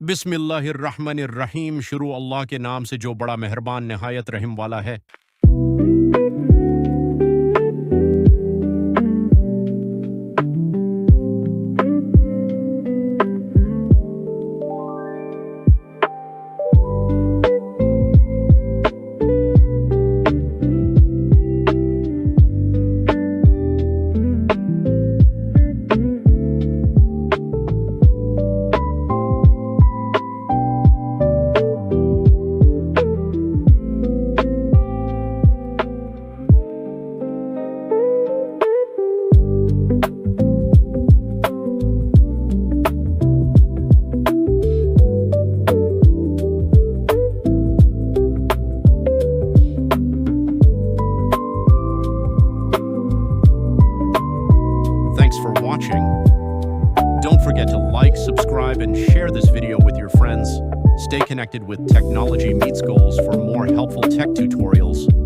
बिस्मिल्लाहिर्रहमानिर्रहीम। शुरू अल्लाह के नाम से जो बड़ा मेहरबान निहायत रहम वाला है। Thanks for watching. Don't forget to like, subscribe, and share this video with your friends. Stay connected with Technology Meets Goals for more helpful tech tutorials.